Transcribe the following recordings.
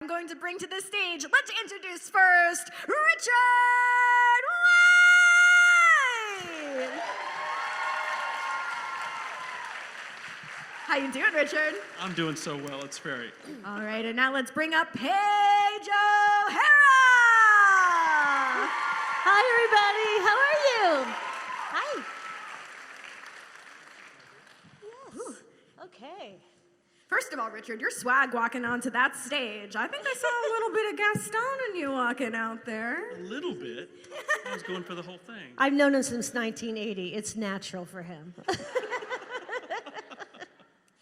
I'm going to bring to the stage, let's introduce first, Richard White! How you doing, Richard? I'm doing so well, it's very... All right, and now let's bring up Paige O'Hara! Hi, everybody. How are you? Hi. Yes. Okay. First of all, Richard, your swag walking onto that stage. I think I saw a little bit of Gaston in you walking out there. A little bit. I was going for the whole thing. I've known him since 1980. It's natural for him.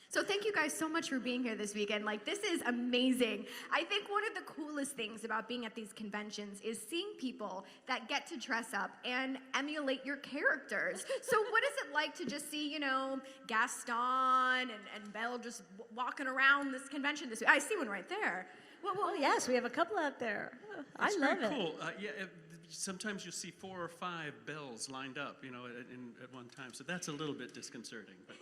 So thank you guys so much for being here this weekend. Like, this is amazing. I think one of the coolest things about being at these conventions is seeing people that get to dress up and emulate your characters. So what is it like to just see, you know, Gaston and Belle just walking around this convention this week? I see one right there. Oh, yes, we have a couple out there. I love it. Cool. Sometimes you see 4 or 5 bells lined up, you know, at one time. So that's a little bit disconcerting. But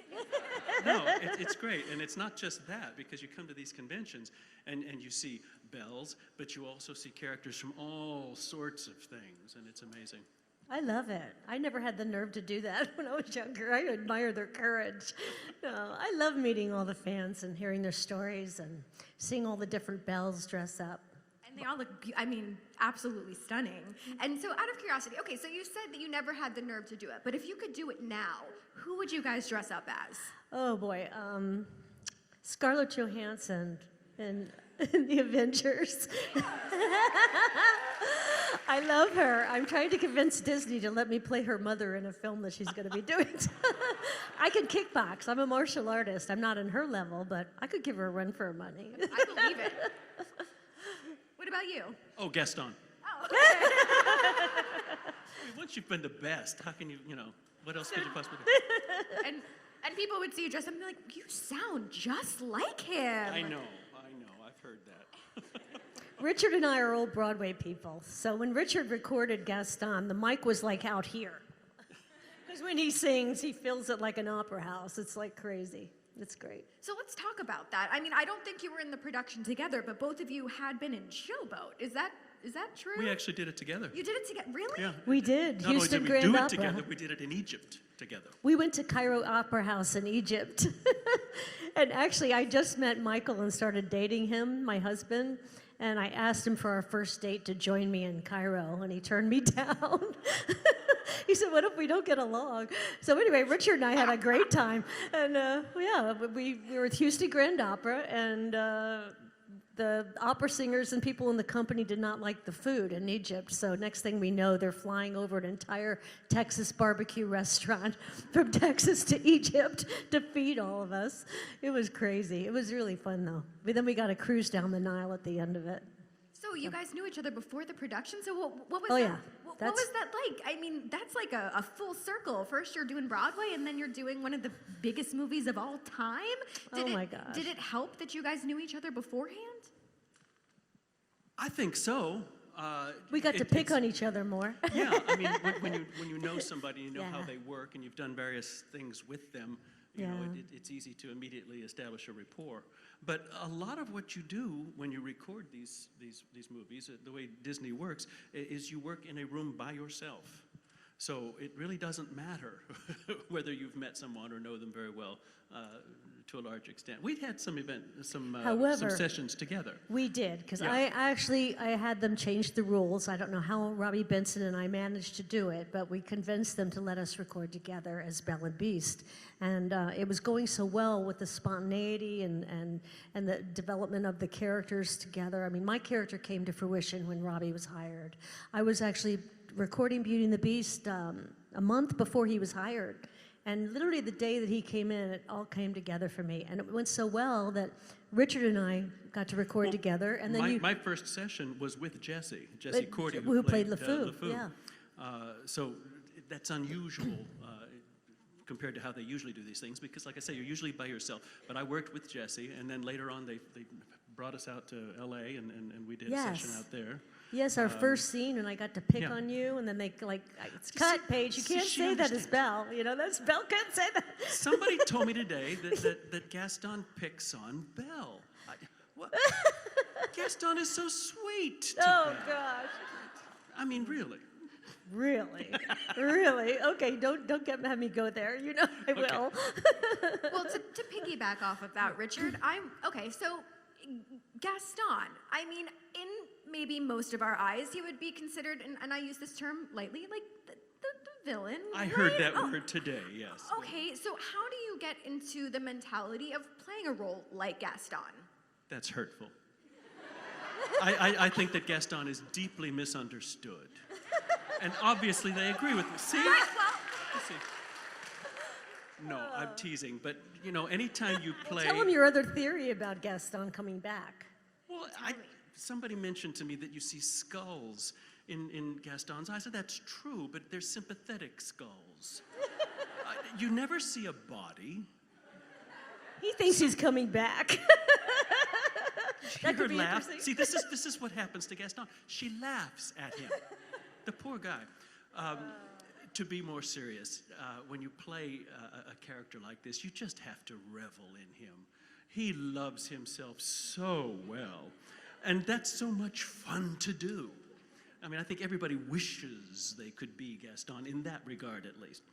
no, it's great. And it's not just that, because you come to these conventions and you see bells, but you also see characters from all sorts of things, and it's amazing. I love it. I never had the nerve to do that when I was younger. I admire their courage. I love meeting all the fans and hearing their stories and seeing all the different bells dress up. And they all look, absolutely stunning. And so out of curiosity, okay, so you said that you never had the nerve to do it, but if you could do it now, who would you guys dress up as? Oh boy, Scarlett Johansson in the Avengers. I love her. I'm trying to convince Disney to let me play her mother in a film that she's going to be doing. I can kickbox. I'm a martial artist. I'm not on her level, but I could give her a run for her money. I believe it. What about you? Oh, Gaston. Oh, okay. I mean, once you've been the best, how can you know, what else could you possibly do? And people would see you dress up and be like, you sound just like him. I know, I've heard that. Richard and I are old Broadway people, so when Richard recorded Gaston, the mic was like out here. Because when he sings, he fills it like an opera house. It's like crazy. It's great. So let's talk about that. I mean, I don't think you were in the production together, but both of you had been in Showboat. Is that true? We actually did it together. You did it together? Really? Yeah. We did. Not Houston only did Grand we do Opera. it together, we did it in Egypt together. We went to Cairo Opera House in Egypt. And actually, I just met Michael and started dating him, my husband. And I asked him for our first date to join me in Cairo, and he turned me down. He said, what if we don't get along? So anyway, Richard and I had a great time. And we were with Houston Grand Opera, and the opera singers and people in the company did not like the food in Egypt. So next thing we know, they're flying over an entire Texas barbecue restaurant from Texas to Egypt to feed all of us. It was crazy. It was really fun, though. But then we got a cruise down the Nile at the end of it. So you guys knew each other before the production? So what was Oh, that? yeah. What was that like? I mean, that's like a full circle. First you're doing Broadway, and then you're doing one of the biggest movies of all time? My gosh. Did it help that you guys knew each other beforehand? I think so. We got to pick on each other more. Yeah, I mean, when you know somebody, you know how they work, and you've done various things with them, you know, it's easy to immediately establish a rapport. But a lot of what you do when you record these movies, the way Disney works, is you work in a room by yourself. So it really doesn't matter whether you've met someone or know them very well to a large extent. We'd had some sessions together. We did, because I had them change the rules. I don't know how Robbie Benson and I managed to do it, but we convinced them to let us record together as Belle and Beast. And it was going so well with the spontaneity and the development of the characters together. I mean, my character came to fruition when Robbie was hired. I was actually recording Beauty and the Beast a month before he was hired. And literally the day that he came in, it all came together for me. And it went so well that Richard and I got to record together. And then my first session was with Jesse Cordy, who played LeFou. Yeah. So that's unusual compared to how they usually do these things, because like I say, you're usually by yourself. But I worked with Jesse, and then later on they brought us out to LA, and we did a session out there. Yes, our first scene, and I got to pick on you, and then they it's cut, Paige. You can't say that as Belle. You know, that's Belle can't say that. Somebody told me today that Gaston picks on Belle. What? Gaston is so sweet to Oh, Belle. gosh. I mean, really. Really? Really? Okay, don't have me go there. You know I will. Well, to piggyback off of that, Richard, okay, so Gaston, I mean, in maybe most of our eyes, he would be considered, and I use this term lightly, like the villain. I heard right? that word today, yes. Okay, so how do you get into the mentality of playing a role like Gaston? That's hurtful. I think that Gaston is deeply misunderstood. And obviously they agree with me. See? Right, well, See? No, I'm teasing, but you know, anytime you play... Tell him your other theory about Gaston coming back. Well, somebody mentioned to me that you see skulls in Gaston's eyes. I said, that's true, but they're sympathetic skulls. You never see a body. He thinks he's coming back. That could be laugh. interesting. See, this is what happens to Gaston. She laughs at him. The poor guy. To be more serious, when you play a character like this, you just have to revel in him. He loves himself so well, and that's so much fun to do. I mean, I think everybody wishes they could be Gaston in that regard, at least.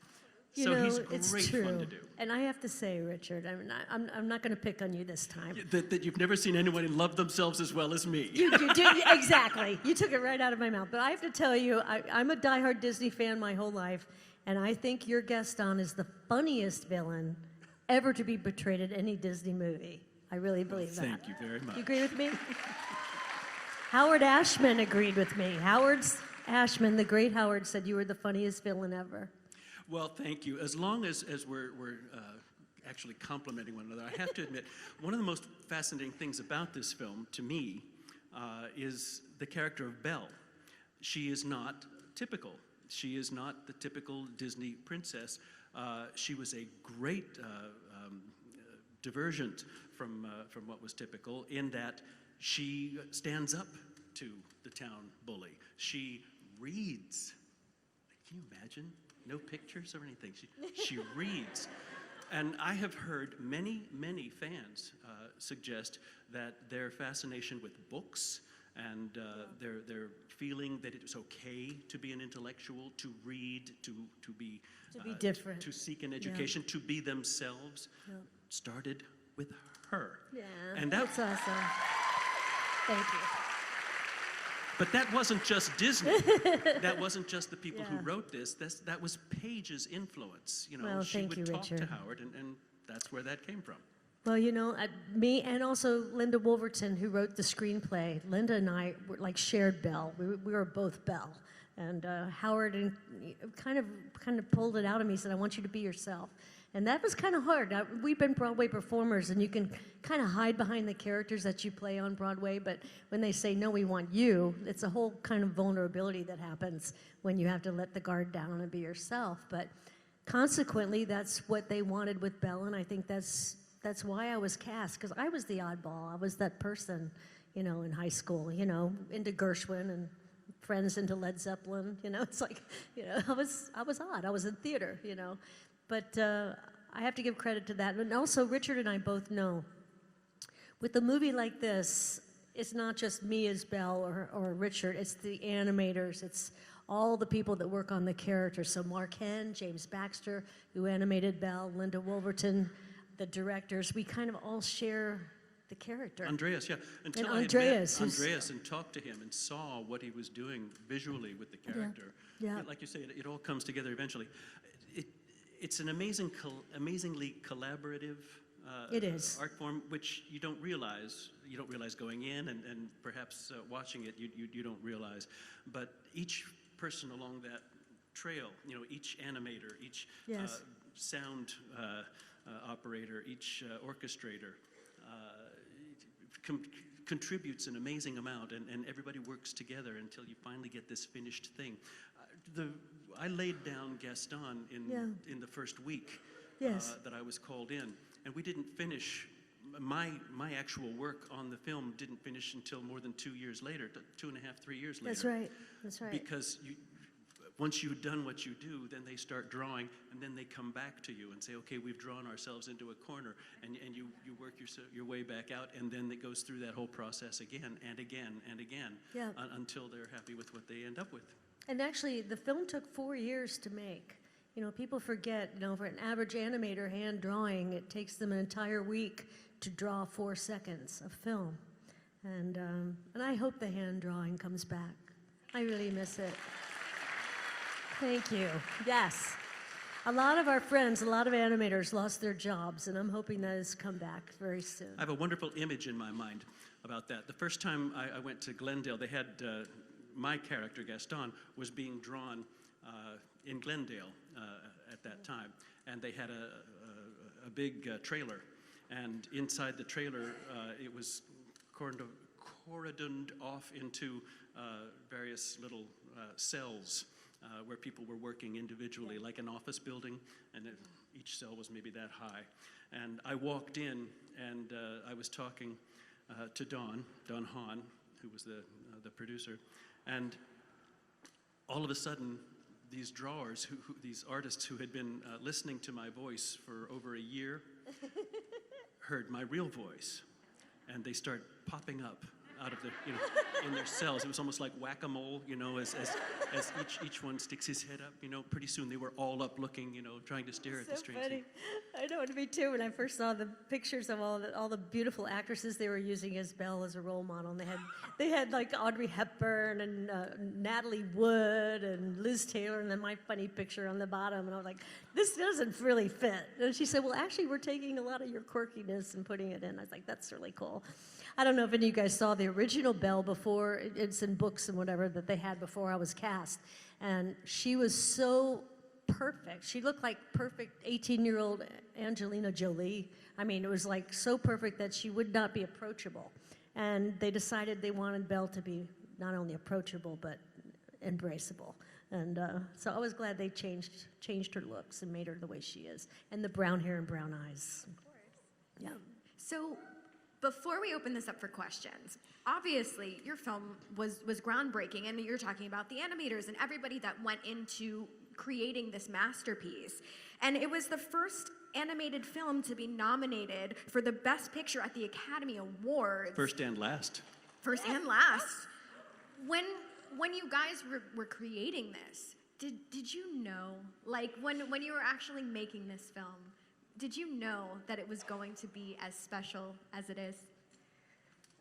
You So know, he's it's great true. fun to do. And I have to say, Richard, I mean, I'm not going to pick on you this time. That you've never seen anyone love themselves as well as me. You did, exactly. You took it right out of my mouth. But I have to tell you, I'm a diehard Disney fan my whole life, and I think your Gaston is the funniest villain ever to be portrayed in any Disney movie. I really believe that. Thank you very much. You agree with me? Howard Ashman agreed with me. Ashman, the great Howard, said you were the funniest villain ever. Well, thank you. As long as we're actually complimenting one another, I have to admit, one of the most fascinating things about this film, to me, is the character of Belle. She is not typical. She is not the typical Disney princess. She was a great divergent from what was typical in that she stands up to the town bully. She reads. Can you imagine? No pictures or anything. She reads. And I have heard many, many fans suggest that their fascination with books and their feeling that it was okay to be an intellectual, to read, to be different, to seek an education, to be themselves, started with her. Yeah, and that's awesome. Thank you. But that wasn't just Disney. That wasn't just the people who wrote this. That was Paige's influence. You know, Well, she thank would you, talk to Richard. Howard, and that's where that came from. Well, you know, me and also Linda Wolverton, who wrote the screenplay, Linda and I were like shared Belle. We were both Belle. And Howard kind of pulled it out of me, said, I want you to be yourself. And that was kind of hard. We've been Broadway performers, and you can kind of hide behind the characters that you play on Broadway, but when they say, no, we want you, it's a whole kind of vulnerability that happens when you have to let the guard down and be yourself. But consequently, that's what they wanted with Belle, and I think that's why I was cast, because I was the oddball. I was that person, you know, in high school, you know, into Gershwin and friends into Led Zeppelin. You know, it's like, you know, I was odd. I was in theater, you know. But I have to give credit to that. And also, Richard and I both know, with a movie like this, it's not just me as Belle or Richard, it's the animators, it's all the people that work on the characters. So Mark Henn, James Baxter, who animated Belle, Linda Wolverton, the directors, we kind of all share the character. Andreas, yeah. Until And I Andreas, had met Andreas and talked to him and saw what he was doing visually with the character. Yeah. Like you say, it all comes together eventually. It's an amazingly collaborative It is. art form, which you don't realize. You don't realize going in, and perhaps watching it, you don't realize. But each person along that trail, you know, each animator, each Yes. sound operator, each orchestrator contributes an amazing amount, and everybody works together until you finally get this finished thing. I laid down Gaston in the first week that I was called in, and we didn't finish. My actual work on the film didn't finish until more than 2 years later, 2.5, 3 years later. That's right. Because once you've done what you do, then they start drawing, and then they come back to you and say, okay, we've drawn ourselves into a corner, and you work your way back out, and then it goes through that whole process again and again and again until they're happy with what they end up with. And actually, the film took 4 years to make. You know, people forget, you know, for an average animator hand drawing, it takes them an entire week to draw 4 seconds of film. And I hope the hand drawing comes back. I really miss it. Thank you. Yes. A lot of our friends, a lot of animators lost their jobs, and I'm hoping that has come back very soon. I have a wonderful image in my mind about that. The first time I went to Glendale, they had my character, Gaston, was being drawn in Glendale at that time. And they had a big trailer. And inside the trailer, it was cordoned off into various little cells where people were working individually, like an office building, and each cell was maybe that high. And I walked in, and I was talking to Don Hahn, who was the producer, and all of a sudden, these drawers, these artists who had been listening to my voice for over a year, heard my real voice, and they start popping up out of the, you know, in their cells. It was almost like whack-a-mole, you know, as each one sticks his head up, you know. Pretty soon they were all up looking, you know, trying to stare at the screen. So funny. I know, to me too, when I first saw the pictures of all the beautiful actresses they were using as Belle as a role model. And they had like Audrey Hepburn and Natalie Wood and Liz Taylor, and then my funny picture on the bottom. And I was like, this doesn't really fit. And she said, well, actually, we're taking a lot of your quirkiness and putting it in. I was like, that's really cool. I don't know if any of you guys saw the original Belle before. It's in books and whatever that they had before I was cast. And she was so perfect. She looked like perfect 18-year-old Angelina Jolie. I mean, it was like so perfect that she would not be approachable. And they decided they wanted Belle to be not only approachable, but embraceable. And so I was glad they changed her looks and made her the way she is. And the brown hair and brown eyes. Of course. Yeah. So before we open this up for questions, obviously your film was groundbreaking, and you're talking about the animators and everybody that went into creating this masterpiece. And it was the first animated film to be nominated for the Best Picture at the Academy Awards. First and last. First and last. When you guys were creating this, did you know, like when you were actually making this film, did you know that it was going to be as special as it is?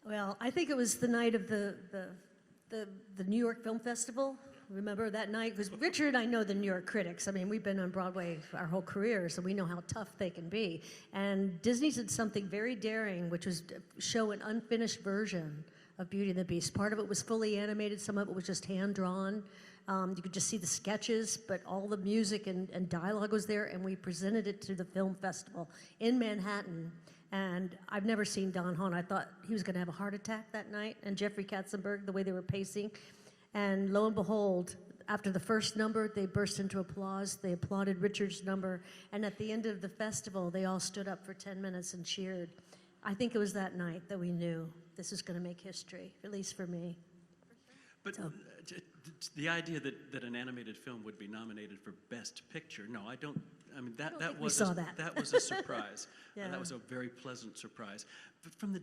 Well, I think it was the night of the New York Film Festival. Remember that night? Because Richard and I know the New York critics. I mean, we've been on Broadway our whole career, so we know how tough they can be. And Disney did something very daring, which was to show an unfinished version of Beauty and the Beast. Part of it was fully animated, some of it was just hand-drawn. You could just see the sketches, but all the music and dialogue was there, and we presented it to the film festival in Manhattan. And I've never seen Don Hahn. I thought he was going to have a heart attack that night, and Jeffrey Katzenberg, the way they were pacing. And lo and behold, after the first number, they burst into applause. They applauded Richard's number, and at the end of the festival, they all stood up for 10 minutes and cheered. I think it was that night that we knew this was going to make history, at least for me. But the idea that an animated film would be nominated for Best Picture, no, I don't. I mean, that was a surprise. Yeah. That was a very pleasant surprise. But from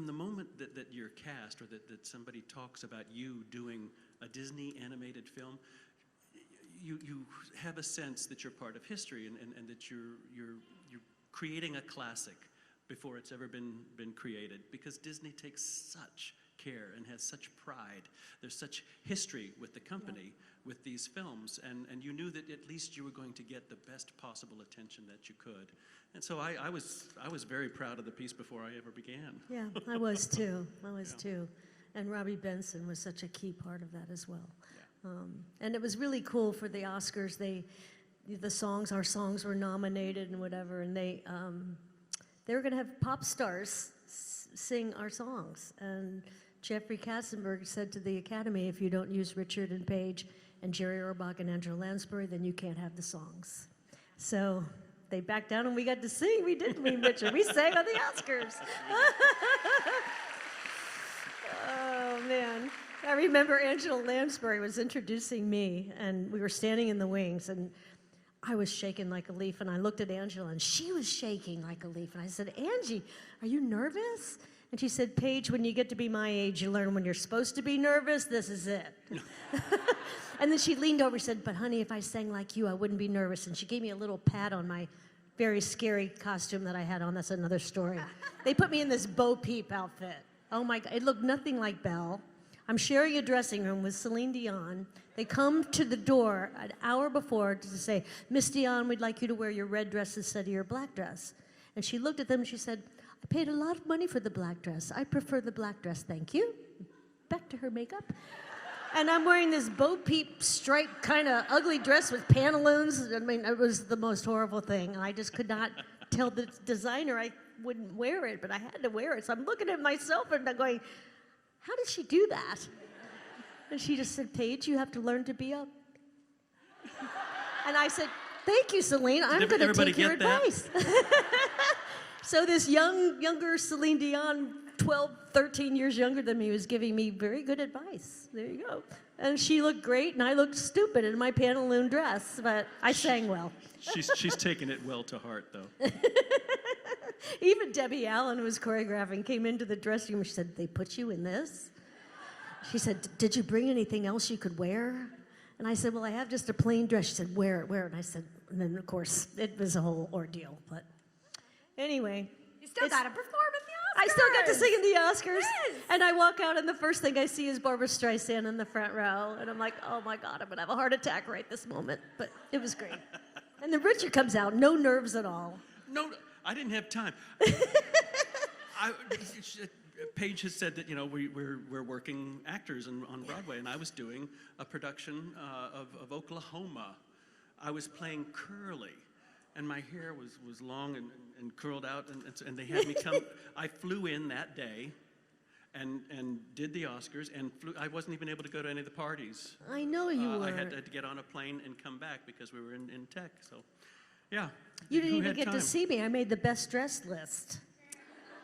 the moment that you're cast, or that somebody talks about you doing a Disney animated film, you have a sense that you're part of history, and that you're creating a classic before it's ever been created, because Disney takes such care and has such pride. There's such history with the company, with these films, and you knew that at least you were going to get the best possible attention that you could. And so I was very proud of the piece before I ever began. Yeah, I was too. Too. And Robbie Benson was such a key part of that as well. Yeah. And it was really cool for the Oscars. Our songs were nominated and whatever, and they were going to have pop stars sing our songs. And Jeffrey Katzenberg said to the Academy, if you don't use Richard and Paige and Jerry Orbach and Angela Lansbury, then you can't have the songs. So they backed down and we got to sing. We did, Richard. We sang on the Oscars. Oh, man. I remember Angela Lansbury was introducing me, and we were standing in the wings, and I was shaking like a leaf, and I looked at Angela, and she was shaking like a leaf, and I said, Angie, are you nervous? And she said, Paige, when you get to be my age, you learn when you're supposed to be nervous, this is it. And then she leaned over and said, but honey, if I sang like you, I wouldn't be nervous. And she gave me a little pat on my very scary costume that I had on. That's another story. They put me in this Bo Peep outfit. Oh my God, it looked nothing like Belle. I'm sharing a dressing room with Celine Dion. They come to the door an hour before to say, Miss Dion, we'd like you to wear your red dress instead of your black dress. And she looked at them and she said, I paid a lot of money for the black dress. I prefer the black dress, thank you. Back to her makeup. And I'm wearing this Bo Peep striped kind of ugly dress with pantaloons. I mean, it was the most horrible thing. And I just could not tell the designer I wouldn't wear it, but I had to wear it. So I'm looking at myself and I'm going, how did she do that? And she just said, Paige, you have to learn to be up. And I said, thank you, Celine. I'm going to take your advice. So this younger Celine Dion, 12, 13 years younger than me, was giving me very good advice. There you go. And she looked great, and I looked stupid in my pantaloon dress, but I sang well. She's taken it well to heart, though. Even Debbie Allen, who was choreographing, came into the dressing room. She said, they put you in this? She said, did you bring anything else you could wear? And I said, well, I have just a plain dress. She said, wear it. And I said, and then, of course, it was a whole ordeal. But anyway. You still got to perform at the Oscars. I still got to sing in the Oscars. Yes. And I walk out, and the first thing I see is Barbra Streisand in the front row. And I'm like, oh, my God, I'm going to have a heart attack right this moment. But it was great. And then Richard comes out, no nerves at all. No, I didn't have time. Paige has said that, you know, we're working actors on Broadway, and I was doing a production of Oklahoma. I was playing Curly, and my hair was long and curled out, and they had me come. I flew in that day and did the Oscars, and I wasn't even able to go to any of the parties. I know you were. I had to get on a plane and come back because we were in tech, so yeah. You didn't Who even had get to time? see me. I made the best dressed list.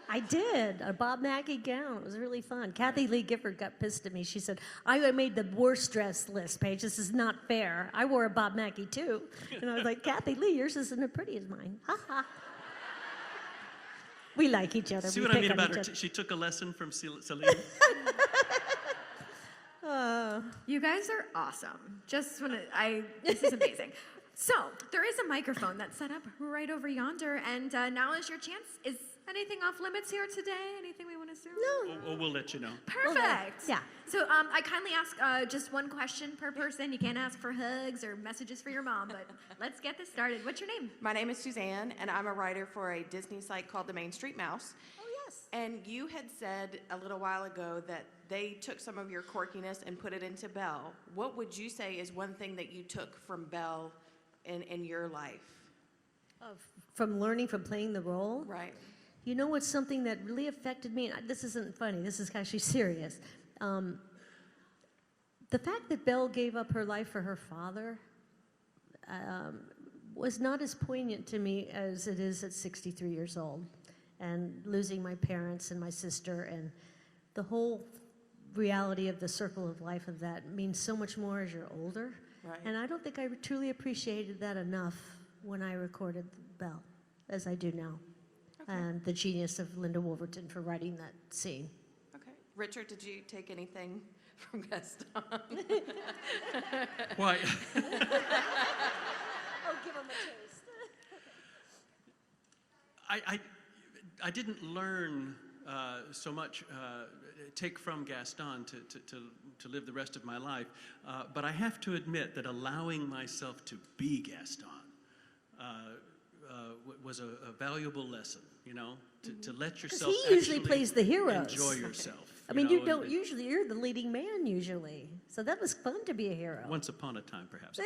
I did, a Bob Mackie gown. It was really fun. Kathy Lee Gifford got pissed at me. She said, I made the worst dressed list, Paige. This is not fair. I wore a Bob Mackie too. And I was like, Kathy Lee, yours isn't as pretty as mine. Ha ha. We like each other. See We what I pick mean on about each her? other. She took a lesson from Celine. You guys are awesome. Just want to, this is amazing. So, there is a microphone that's set up right over yonder, and now is your chance. Is anything off limits here today? Anything we want to say? No. We'll let you know. Perfect. Yeah. So, I kindly ask just one question per person. You can't ask for hugs or messages for your mom, but let's get this started. What's your name? My name is Suzanne, and I'm a writer for a Disney site called The Main Street Mouse. Oh, yes. And you had said a little while ago that they took some of your quirkiness and put it into Belle. What would you say is one thing that you took from Belle in your life? From learning, from playing the role? Right. You know what's something that really affected me? And this isn't funny. This is actually serious. The fact that Belle gave up her life for her father was not as poignant to me as it is at 63 years old. And losing my parents and my sister and the whole reality of the circle of life of that means so much more as you're older. Right. And I don't think I truly appreciated that enough when I recorded Belle as I do now. Okay. And the genius of Linda Wolverton for writing that scene. Okay. Richard, did you take anything from Gaston? Why? Oh, give him a taste. I didn't learn so much, take from Gaston to live the rest of my life, but I have to admit that allowing myself to be Gaston was a valuable lesson, you know, to let yourself he usually actually plays the heroes. enjoy yourself. I mean, you don't and usually, you're the leading man usually. So that was fun to be a hero. once upon a time, perhaps.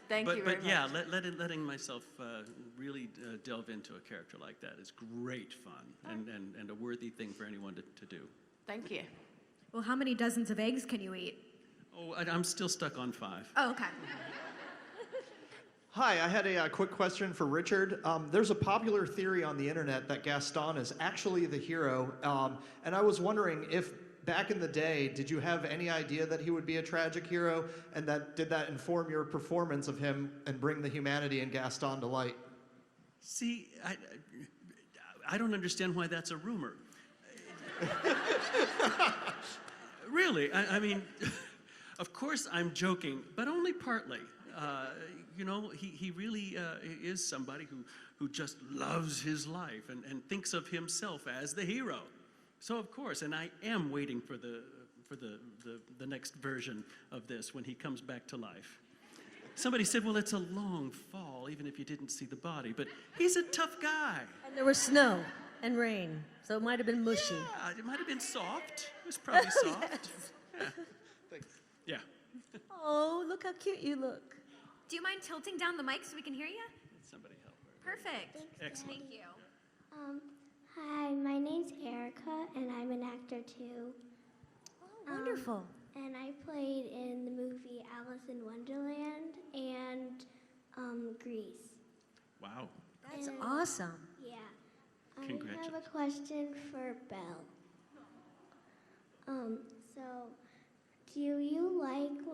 Thank you very But yeah, much. letting myself really delve into a character like that is great fun and a worthy thing for anyone to do. Thank you. Well, how many dozens of eggs can you eat? Oh, I'm still stuck on 5. Oh, okay. Hi, I had a quick question for Richard. There's a popular theory on the internet that Gaston is actually the hero, and I was wondering if back in the day, did you have any idea that he would be a tragic hero? And did that inform your performance of him and bring the humanity in Gaston to light? See, I don't understand why that's a rumor. Really, I mean, of course I'm joking, but only partly. You know, he really is somebody who just loves his life and thinks of himself as the hero. So of course, and I am waiting for the next version of this when he comes back to life. Somebody said, well, it's a long fall, even if you didn't see the body, but he's a tough guy. And there was snow and rain, so it might have been mushy. Yeah, it might have been soft. It was probably soft. Yeah. Thanks. Yeah. Oh, look how cute you look. Do you mind tilting down the mic so we can hear you? Somebody help her. Perfect. Excellent. Thank you. Hi, my name's Erica, and I'm an actor too. Oh, wonderful. And I played in the movie Alice in Wonderland and Grease. Wow. That's And- awesome. Yeah. I have Congratulations. a question for Belle. So, do you like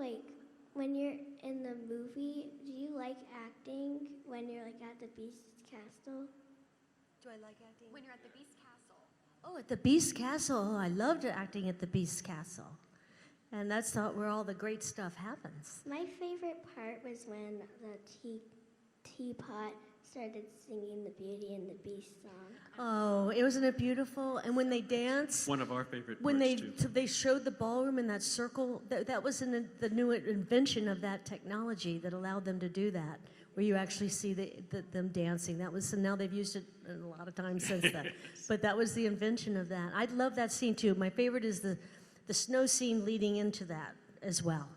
when you're in the movie? Do you like acting when you're like at the Beast Castle? Do I like acting? When you're at the Beast Castle. Oh, at the Beast Castle. Oh, I loved acting at the Beast Castle. And that's where all the great stuff happens. My favorite part was when the teapot started singing the Beauty and the Beast song. Oh, wasn't it beautiful? And when they dance, One of our favorite when parts, too. they showed the ballroom in that circle, that was the new invention of that technology that allowed them to do that, where you actually see them dancing. That was, and now they've used it a lot of times since then. But that was the invention of that. I love that scene too. My favorite is the snow scene leading into that as well.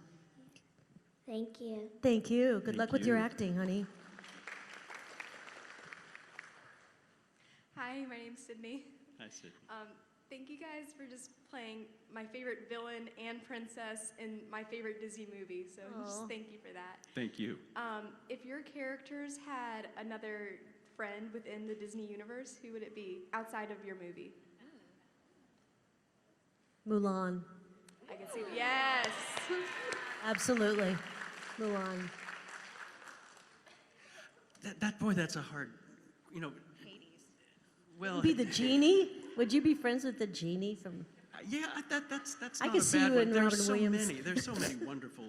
Thank you. Thank you. Good Thank luck with your you. acting, honey. Hi, my name's Sydney. I see. Thank you guys for just playing my favorite villain and princess in my favorite Disney movie. So Aw. just thank you for that. Thank you. If your characters had another friend within the Disney universe, who would it be outside of your movie? Mulan. I can see. Yes. Absolutely. Mulan. That's a hard, you know. Hades. Well, Be the genie? Would you be friends with the genie from? yeah, that's I not could a see bad you one. and There's Robin so Williams. many. There's so many wonderful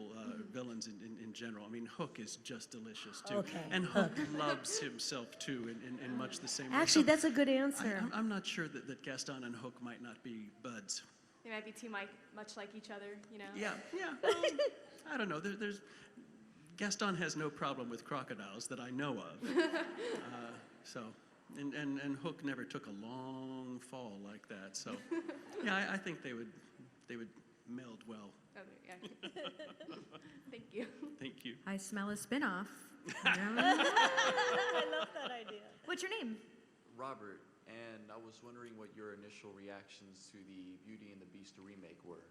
villains in general. I mean, Hook is just delicious too, Okay, and Hook loves himself too in much the same way. Actually, So that's a good answer. I'm not sure that Gaston and Hook might not be buds. They might be too much like each other, you know? Yeah. Well, I don't know. There's Gaston has no problem with crocodiles that I know of. So, and Hook never took a long fall like that. So, yeah, I think they would meld well. Oh, yeah. Thank you. Thank you. I smell a spinoff. I love that idea. What's your name? Robert, and I was wondering what your initial reactions to the Beauty and the Beast remake were.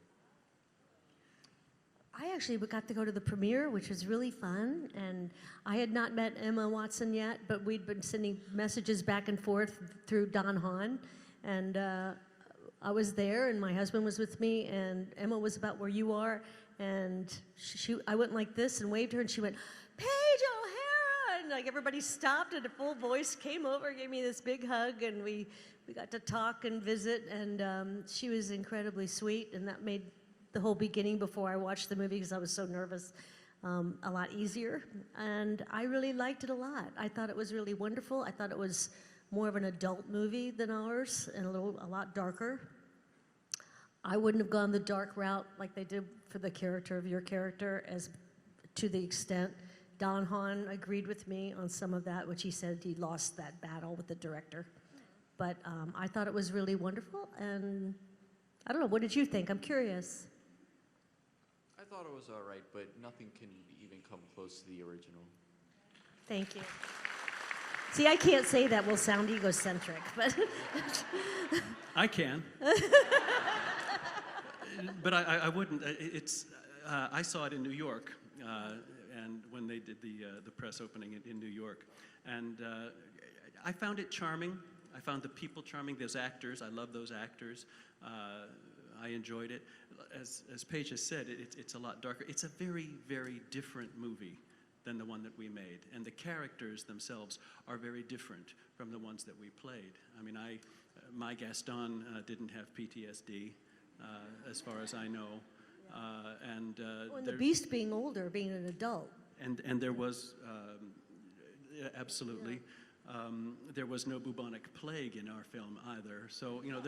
I actually got to go to the premiere, which was really fun, and I had not met Emma Watson yet, but we'd been sending messages back and forth through Don Hahn, and I was there, and my husband was with me, and Emma was about where you are, and I went like this and waved her, and she went, Paige O'Hara, and like everybody stopped, and a full voice came over, gave me this big hug, and we got to talk and visit, and she was incredibly sweet, and that made the whole beginning before I watched the movie, because I was so nervous, a lot easier. And I really liked it a lot. I thought it was really wonderful. I thought it was more of an adult movie than ours and a lot darker. I wouldn't have gone the dark route like they did for the character of your character, as to the extent Don Hahn agreed with me on some of that, which he said he lost that battle with the director. But I thought it was really wonderful, and I don't know, what did you think? I'm curious. I thought it was all right, but nothing can even come close to the original. Thank you. See, I can't say that will sound egocentric, but I can. But I wouldn't. I saw it in New York, and when they did the press opening in New York, and I found it charming. I found the people charming. Those actors, I love those actors. I enjoyed it. As Paige has said, it's a lot darker. It's a very, very different movie than the one that we made. And the characters themselves are very different from the ones that we played. I mean, my Gaston didn't have PTSD, as far as I know. And the Beast being older, being an adult. and there was, absolutely, there was no bubonic plague in our film either. So, you know,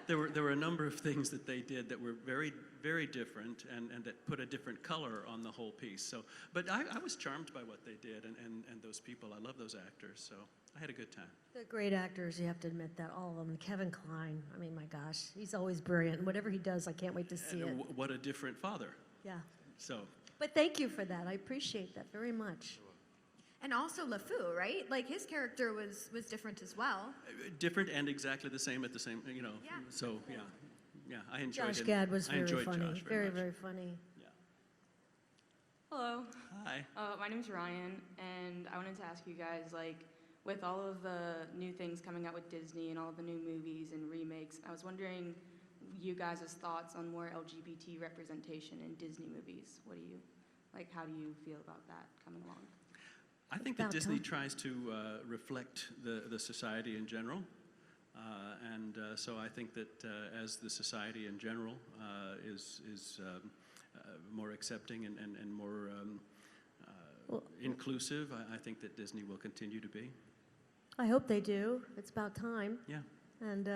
there were a number of things that they did that were very, very different and that put a different color on the whole piece. So, but I was charmed by what they did and those people. I love those actors, so I had a good time. They're great actors, you have to admit that, all of them. Kevin Kline, I mean, my gosh, he's always brilliant. Whatever he does, I can't wait to see it. What a different father. Yeah. So. But thank you for that. I appreciate that very much. And also LeFou, right? Like his character was different as well. Different and exactly the same at the same, you know. Yeah. So, yeah, I enjoyed it. Josh Gad was I very enjoyed funny. Josh Very, much. very funny. Yeah. Hello. Hi. My name's Ryan, and I wanted to ask you guys, like, with all of the new things coming out with Disney and all of the new movies and remakes, I was wondering you guys' thoughts on more LGBT representation in Disney movies. How do you feel about that coming along? I think that About Disney time. tries to reflect the society in general. So I think that as the society in general is more accepting and more inclusive, I think that Disney will continue to be. I hope they do. It's about time. Yeah. And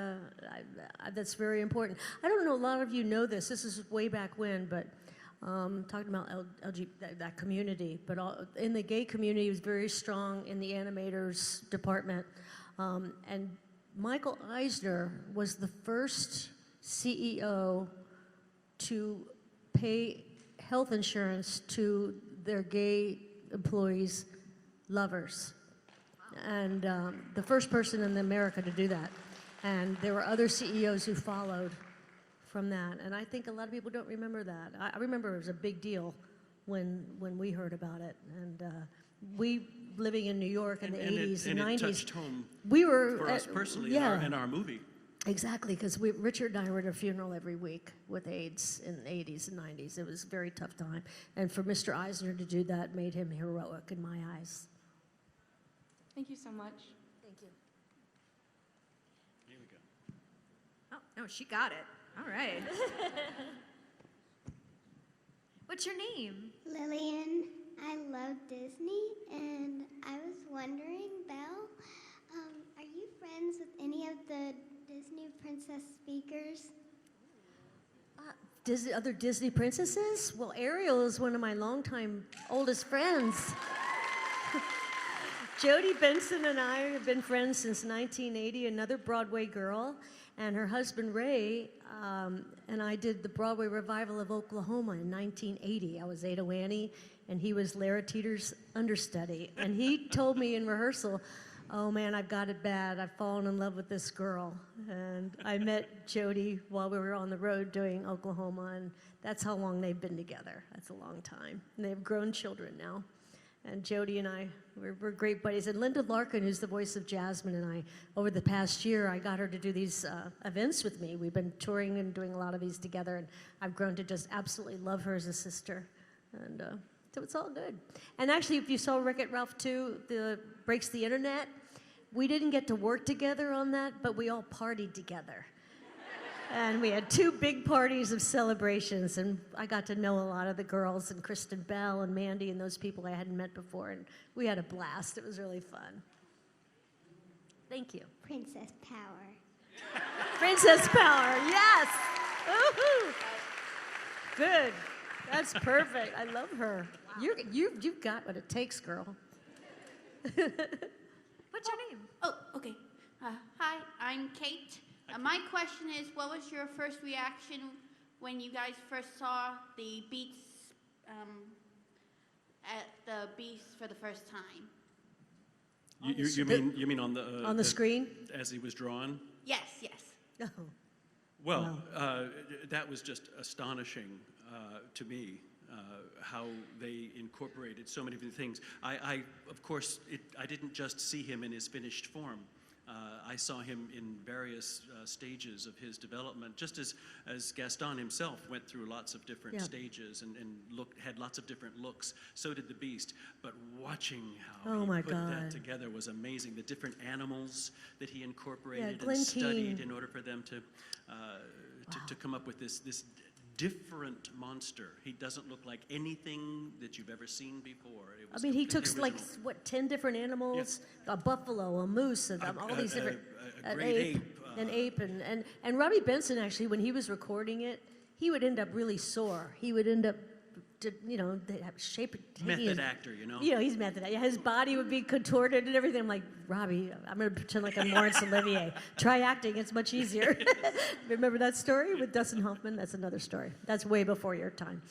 that's very important. I don't know, a lot of you know this. This is way back when, but talking about that community. But in the gay community, it was very strong in the animators department. And Michael Eisner was the first CEO to pay health insurance to their gay employees' lovers. And the first person in America to do that. And there were other CEOs who followed from that. And I think a lot of people don't remember that. I remember it was a big deal when we heard about it. And we, living in New York in the 80s and 90s. It touched home we were, for us personally yeah. in our movie. Exactly, because Richard and I were at a funeral every week with AIDS in the 80s and 90s. It was a very tough time. And for Mr. Eisner to do that made him heroic in my eyes. Thank you so much. Thank you. Here we go. Oh, no, she got it. All right. What's your name? Lillian, I love Disney, and I was wondering, Belle, are you friends with any of the Disney princess speakers? Other Disney princesses? Well, Ariel is one of my longtime oldest friends. Jodie Benson and I have been friends since 1980, another Broadway girl, and her husband Ray and I did the Broadway revival of Oklahoma in 1980. I was Ada Wanny, and he was Lara Teeter's understudy. And he told me in rehearsal, oh man, I've got it bad. I've fallen in love with this girl. And I met Jodie while we were on the road doing Oklahoma, and that's how long they've been together. That's a long time. And they have grown children now. And Jodie and I, we're great buddies. And Linda Larkin, who's the voice of Jasmine, and I, over the past year, I got her to do these events with me. We've been touring and doing a lot of these together, and I've grown to just absolutely love her as a sister. And so it's all good. And actually, if you saw Wreck-It Ralph 2, the Breaks the Internet, we didn't get to work together on that, but we all partied together. And we had 2 big parties of celebrations, and I got to know a lot of the girls, and Kristen Bell and Mandy and those people I hadn't met before, and we had a blast. It was really fun. Thank you. Princess Power. Princess Power, yes! Woohoo! Good. That's perfect. I love her. You've got what it takes, girl. What's your name? Oh, okay. Hi, I'm Kate. My question is, what was your first reaction when you guys first saw the Beats at the Beast for the first time? You mean on the screen as he was drawn? Yes. Oh. Well, that was just astonishing to me. How they incorporated so many different things. Of course, I didn't just see him in his finished form. I saw him in various stages of his development, just as Gaston himself went through lots of different stages and had lots of different looks. So did the Beast. But watching how he put that together was amazing. The different animals that he incorporated and studied in order for them to come up with this different monster. He doesn't look like anything that you've ever seen before. It was he took original. like, what, 10 different animals? Yeah. A buffalo, a moose, and all these different... a great ape. An ape. And Robbie Benson, actually, when he was recording it, he would end up really sore. He would end up, Method actor, you know? He's method. His body would be contorted and everything. I'm like, Robbie, I'm going to pretend like I'm Laurence Olivier. Try acting, it's much easier. Remember that story with Dustin Hoffman? That's another story. That's way before your time.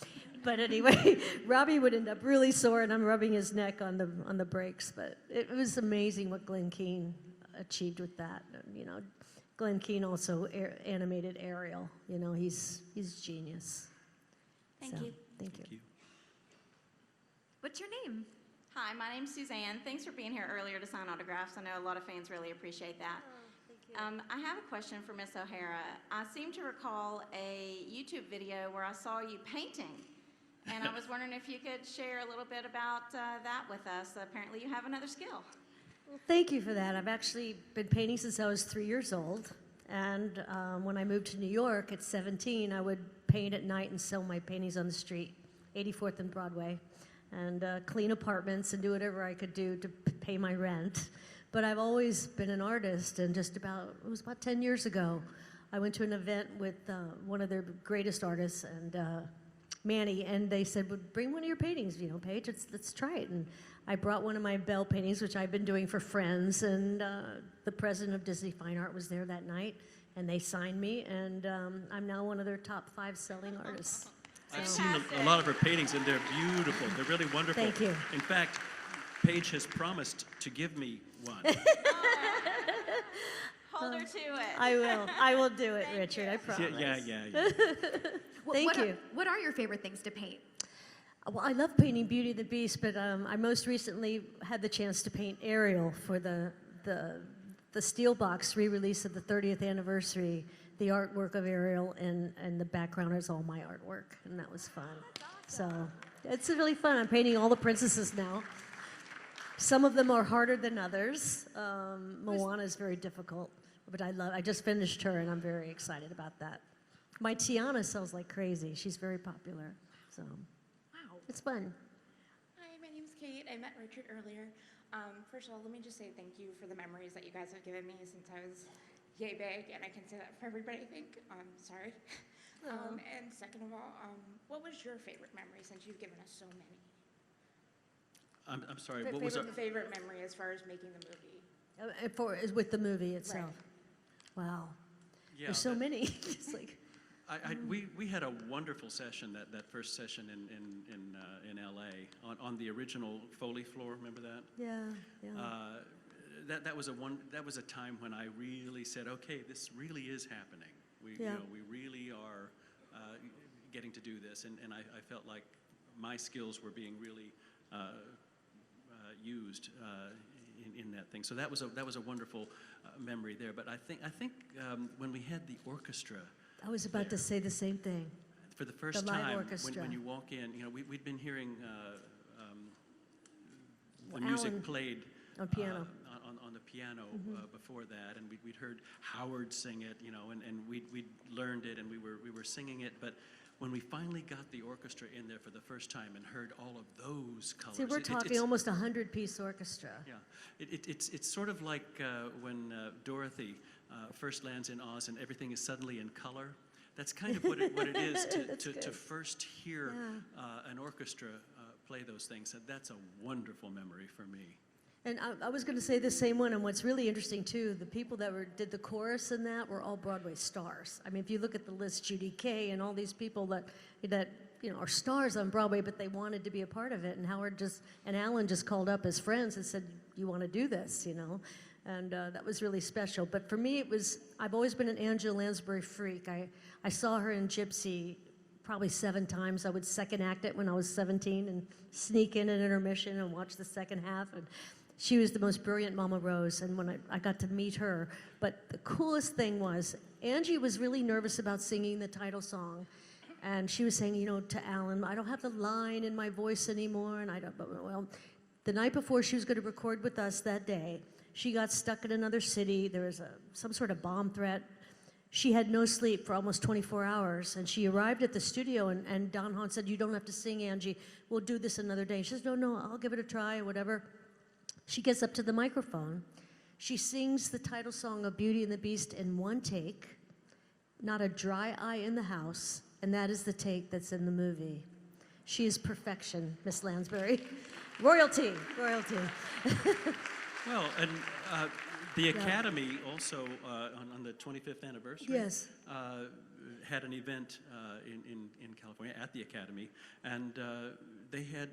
But anyway, Robbie would end up really sore, and I'm rubbing his neck on the brakes. But it was amazing what Glenn Keane achieved with that. Glenn Keane also animated Ariel. He's genius. Thank you. Thank you. What's your name? Hi, my name's Suzanne. Thanks for being here earlier to sign autographs. I know a lot of fans really appreciate that. Thank you. I have a question for Miss O'Hara. I seem to recall a YouTube video where I saw you painting, and I was wondering if you could share a little bit about that with us. Apparently you have another skill. Well, thank you for that. I've actually been painting since I was 3 years old. And when I moved to New York at 17, I would paint at night and sell my paintings on the street, 84th and Broadway, and clean apartments and do whatever I could do to pay my rent. But I've always been an artist, and it was about 10 years ago, I went to an event with one of their greatest artists, and Manny, and they said, well, bring one of your paintings, Paige, let's try it. And I brought one of my Belle paintings, which I've been doing for friends, and the president of Disney Fine Art was there that night, and they signed me, and I'm now one of their top 5 selling artists. I've seen a lot of her paintings, and they're beautiful. They're really wonderful. Thank you. In fact, Paige has promised to give me one. Hold her to it. I will do it, Richard, I promise. Yeah. Thank you. What are your favorite things to paint? Well, I love painting Beauty and the Beast, but I most recently had the chance to paint Ariel for the Steelbox re-release of the 30th anniversary. The artwork of Ariel and the background is all my artwork, and that was fun. So it's really fun. I'm painting all the princesses now. Some of them are harder than others. Moana is very difficult, but I just finished her, and I'm very excited about that. My Tiana sells like crazy. She's very popular, so. It's fun. Hi, my name's Kate. I met Richard earlier. First of all, let me just say thank you for the memories that you guys have given me since I was yay big, and I can say that for everybody, I think. Sorry. And second of all, what was your favorite memory since you've given us so many? I'm sorry, what was our... favorite memory as far as making the movie? With the movie itself. Right. Wow. Yeah, There's so many. It's like... We had a wonderful session, that first session in LA on the original Foley floor. Remember that? Yeah. That was a time when I really said, okay, this really is happening. We really are getting to do this, and I felt like my skills were being really used in that thing. So that was a wonderful memory there. But I think when we had the orchestra. I was about to say the same thing. For the first time, when you walk in, we'd been hearing the music played on piano. On the piano before that, and we'd heard Howard sing it, and we'd learned it, and we were singing it. But when we finally got the orchestra in there for the first time and heard all of those colors, see, we're talking almost 100-piece orchestra. Yeah, it's sort of like when Dorothy first lands in Oz and everything is suddenly in color. That's kind of what it is to first hear an orchestra play those things. And that's a wonderful memory for me. And I was going to say the same one, and what's really interesting too, the people that did the chorus in that were all Broadway stars. I mean, if you look at the list, Judy Kay and all these people that are stars on Broadway, but they wanted to be a part of it. And Howard and Alan just called up as friends and said, "You want to do this?" And that was really special. But for me, I've always been an Angela Lansbury freak. I saw her in Gypsy probably 7 times. I would second act it when I was 17 and sneak in an intermission and watch the second half. And She was the most brilliant Mama Rose, and when I got to meet her. But the coolest thing was, Angie was really nervous about singing the title song. And she was saying, you know, to Alan, I don't have the line in my voice anymore, and I don't, well, the night before she was going to record with us that day, she got stuck in another city. There was some sort of bomb threat. She had no sleep for almost 24 hours, and she arrived at the studio, and Don Hahn said, you don't have to sing, Angie. We'll do this another day. She says, no, I'll give it a try, or whatever. She gets up to the microphone. She sings the title song of Beauty and the Beast in one take, not a dry eye in the house, and that is the take that's in the movie. She is perfection, Miss Lansbury. Royalty, royalty. Well, and the Academy also, on the 25th anniversary, yes, had an event in California at the Academy, and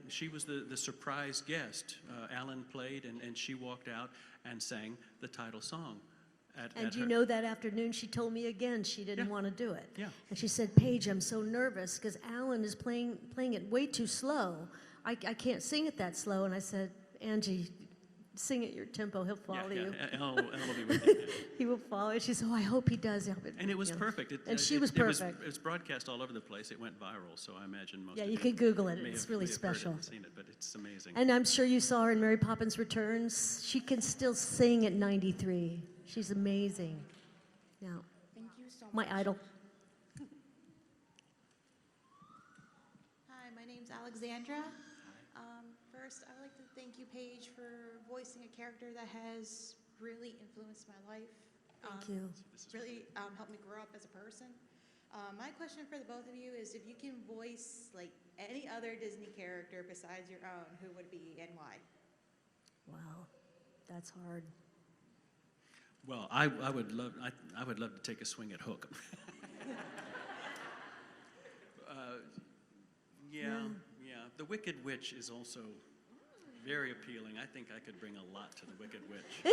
she was the surprise guest. Alan played, and she walked out and sang the title song. And you know, that afternoon she told me again she didn't want to do it. Yeah. And she said, Paige, I'm so nervous because Alan is playing it way too slow. I can't sing it that slow. And I said, Angie, sing at your tempo. He'll follow you. Alan will be with you. He will follow. She said, oh, I hope he does. And it was perfect. And she was perfect. It was broadcast all over the place. It went viral, so I imagine most of you can Google it. It's really special. May have seen it, but it's amazing. And I'm sure you saw her in Mary Poppins Returns. She can still sing at 93. She's amazing. Yeah. Thank you so much. My idol. Hi, my name's Alexandra. First, I would like to thank you, Paige, for voicing a character that has really influenced my life. Thank you. Really helped me grow up as a person. My question for the both of you is, if you can voice like any other Disney character besides your own, who would it be and why? Wow, that's hard. Well, I would love to take a swing at Hook. Yeah. The Wicked Witch is also very appealing. I think I could bring a lot to the Wicked Witch.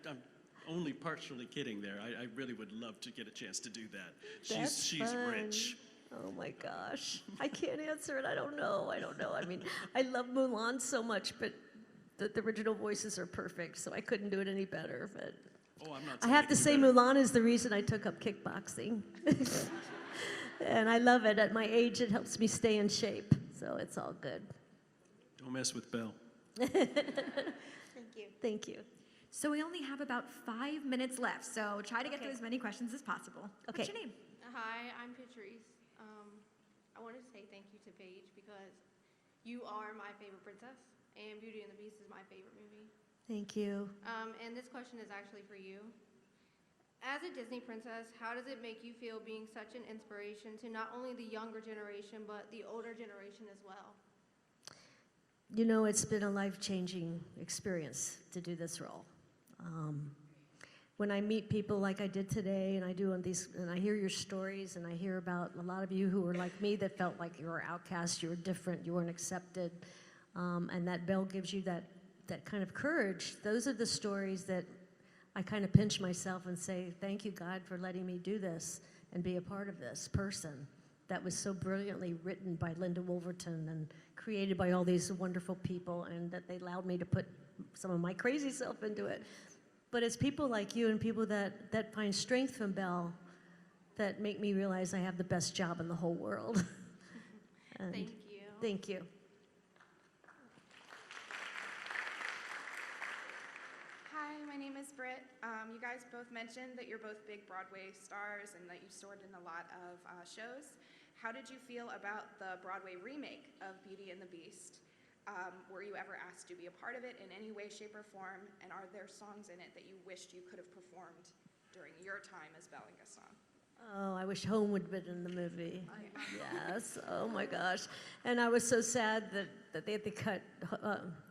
I'm only partially kidding there. I really would love to get a chance to do that. She's fun. rich. Oh my gosh. I can't answer it. I don't know. I mean, I love Mulan so much, but the original voices are perfect, so I couldn't do it any better. But I'm not. I have to say, Mulan is the reason I took up kickboxing. And I love it. At my age, it helps me stay in shape, so it's all good. Don't mess with Belle. Thank you. Thank you. So we only have about 5 minutes left, so try to get to as many questions as possible. Okay. What's your name? Hi, I'm Patrice. I wanted to say thank you to Paige because you are my favorite princess, and Beauty and the Beast is my favorite movie. Thank you. And this question is actually for you. As a Disney princess, how does it make you feel being such an inspiration to not only the younger generation, but the older generation as well? You know, it's been a life-changing experience to do this role. When I meet people like I did today, and I hear your stories, and I hear about a lot of you who were like me that felt like you were outcast, you were different, you weren't accepted, and that Belle gives you that kind of courage. Those are the stories that I kind of pinch myself and say, thank you, God, for letting me do this and be a part of this person that was so brilliantly written by Linda Wolverton and created by all these wonderful people, and that they allowed me to put some of my crazy self into it. But it's people like you and people that find strength from Belle that make me realize I have the best job in the whole world. Thank you. Thank you. Hi, my name is Britt. You guys both mentioned that you're both big Broadway stars and that you've starred in a lot of shows. How did you feel about the Broadway remake of Beauty and the Beast? Were you ever asked to be a part of it in any way, shape, or form? And are there songs in it that you wished you could have performed during your time as Belle and Gaston? Oh, I wish Home would have been in the movie. Yes, oh my gosh. And I was so sad that they had to cut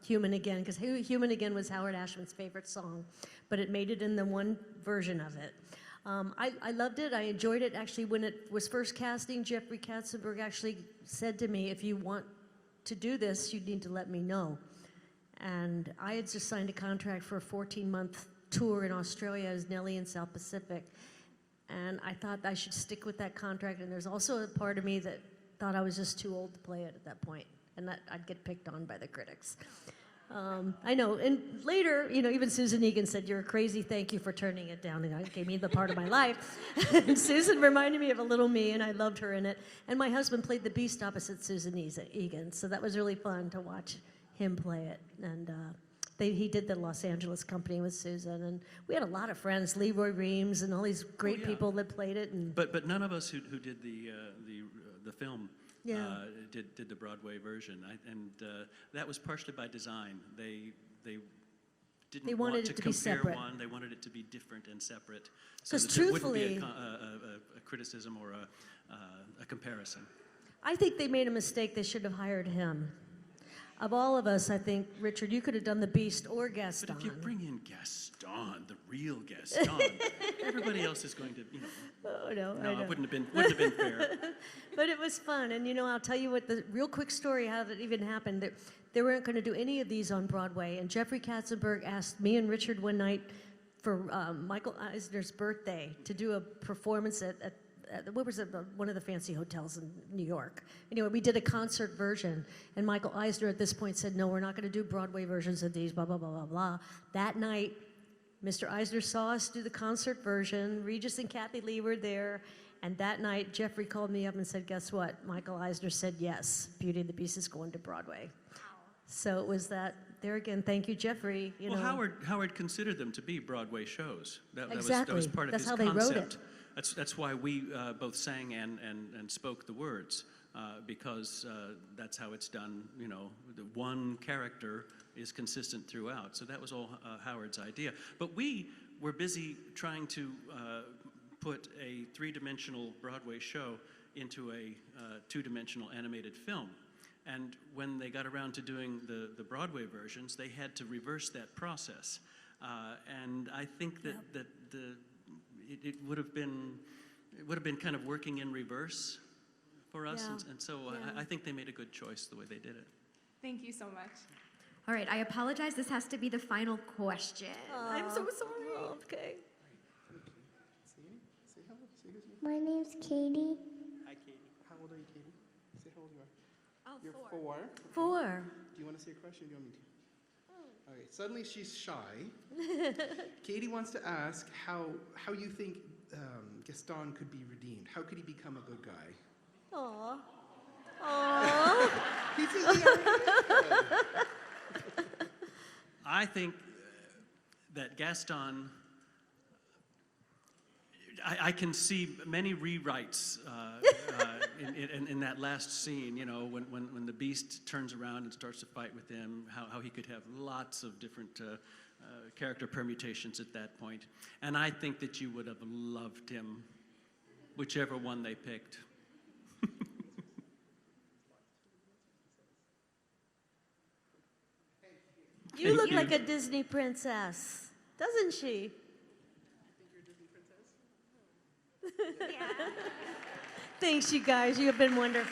Human Again, because Human Again was Howard Ashman's favorite song, but it made it in the one version of it. I loved it, I enjoyed it. Actually, when it was first casting, Jeffrey Katzenberg actually said to me, if you want to do this, you need to let me know. And I had just signed a contract for a 14-month tour in Australia as Nellie in South Pacific. And I thought I should stick with that contract. And there's also a part of me that thought I was just too old to play it at that point, and that I'd get picked on by the critics. I know, and later, even Susan Egan said, "You're crazy, thank you for turning it down," and it gave me the part of my life. And Susan reminded me of a little me, and I loved her in it. And my husband played the Beast opposite Susan Egan, so that was really fun to watch him play it. And he did the Los Angeles company with Susan, and we had a lot of friends, Leroy Reams, and all these great people that played it. And But none of us who did the film Yeah. did the Broadway version, that was partially by design. They didn't They want wanted to it to be compare separate. one. They wanted it to be different and separate, so 'Cause that there wouldn't be truthfully- a criticism or a comparison. I think they made a mistake. They should have hired him. Of all of us, I think, Richard, you could have done the Beast or Gaston. But if you bring in Gaston, the real Gaston, everybody else is going to, Oh, no, I No, know. it wouldn't have been fair. But it was fun, and I'll tell you what, the real quick story how it even happened. They weren't going to do any of these on Broadway, and Jeffrey Katzenberg asked me and Richard one night for Michael Eisner's birthday to do a performance at what was it, one of the fancy hotels in New York. Anyway, we did a concert version, and Michael Eisner at this point said, "No, we're not going to do Broadway versions of these, blah, blah, blah, blah, blah." That night, Mr. Eisner saw us do the concert version. Regis and Kathy Lee were there. And that night, Jeffrey called me up and said, "Guess what? Michael Eisner said yes. Beauty and the Beast is going to Broadway." So it was that. There again, thank you, Jeffrey. Well, Howard considered them to be Broadway shows. That Exactly. was part of That's his how they wrote concept. it. That's why we both sang and spoke the words, because that's how it's done. The one character is consistent throughout. So that was all Howard's idea. But we were busy trying to put a three-dimensional Broadway show into a two-dimensional animated film. And when they got around to doing the Broadway versions, they had to reverse that process. And I think that it would have been kind of working in reverse for us. Yeah. And so I think they made a good choice the way they did it. Thank you so much. All right, I apologize. This has to be the final question. I'm so sorry. Okay. My name's Katie. Hi, Katie. How old are you, Katie? Say how old you are. Oh, You're 4. 4. Do you want to say a question or do you want me to? Okay, suddenly she's shy. Katie wants to ask how you think Gaston could be redeemed. How could he become a good guy? Aw. Aw. He says he already is. I think that Gaston, I can see many rewrites in that last scene, when the Beast turns around and starts to fight with him, how he could have lots of different character permutations at that point. And I think that you would have loved him, whichever one they picked. You look like a Disney princess, doesn't she? Thanks, you guys. You have been wonderful.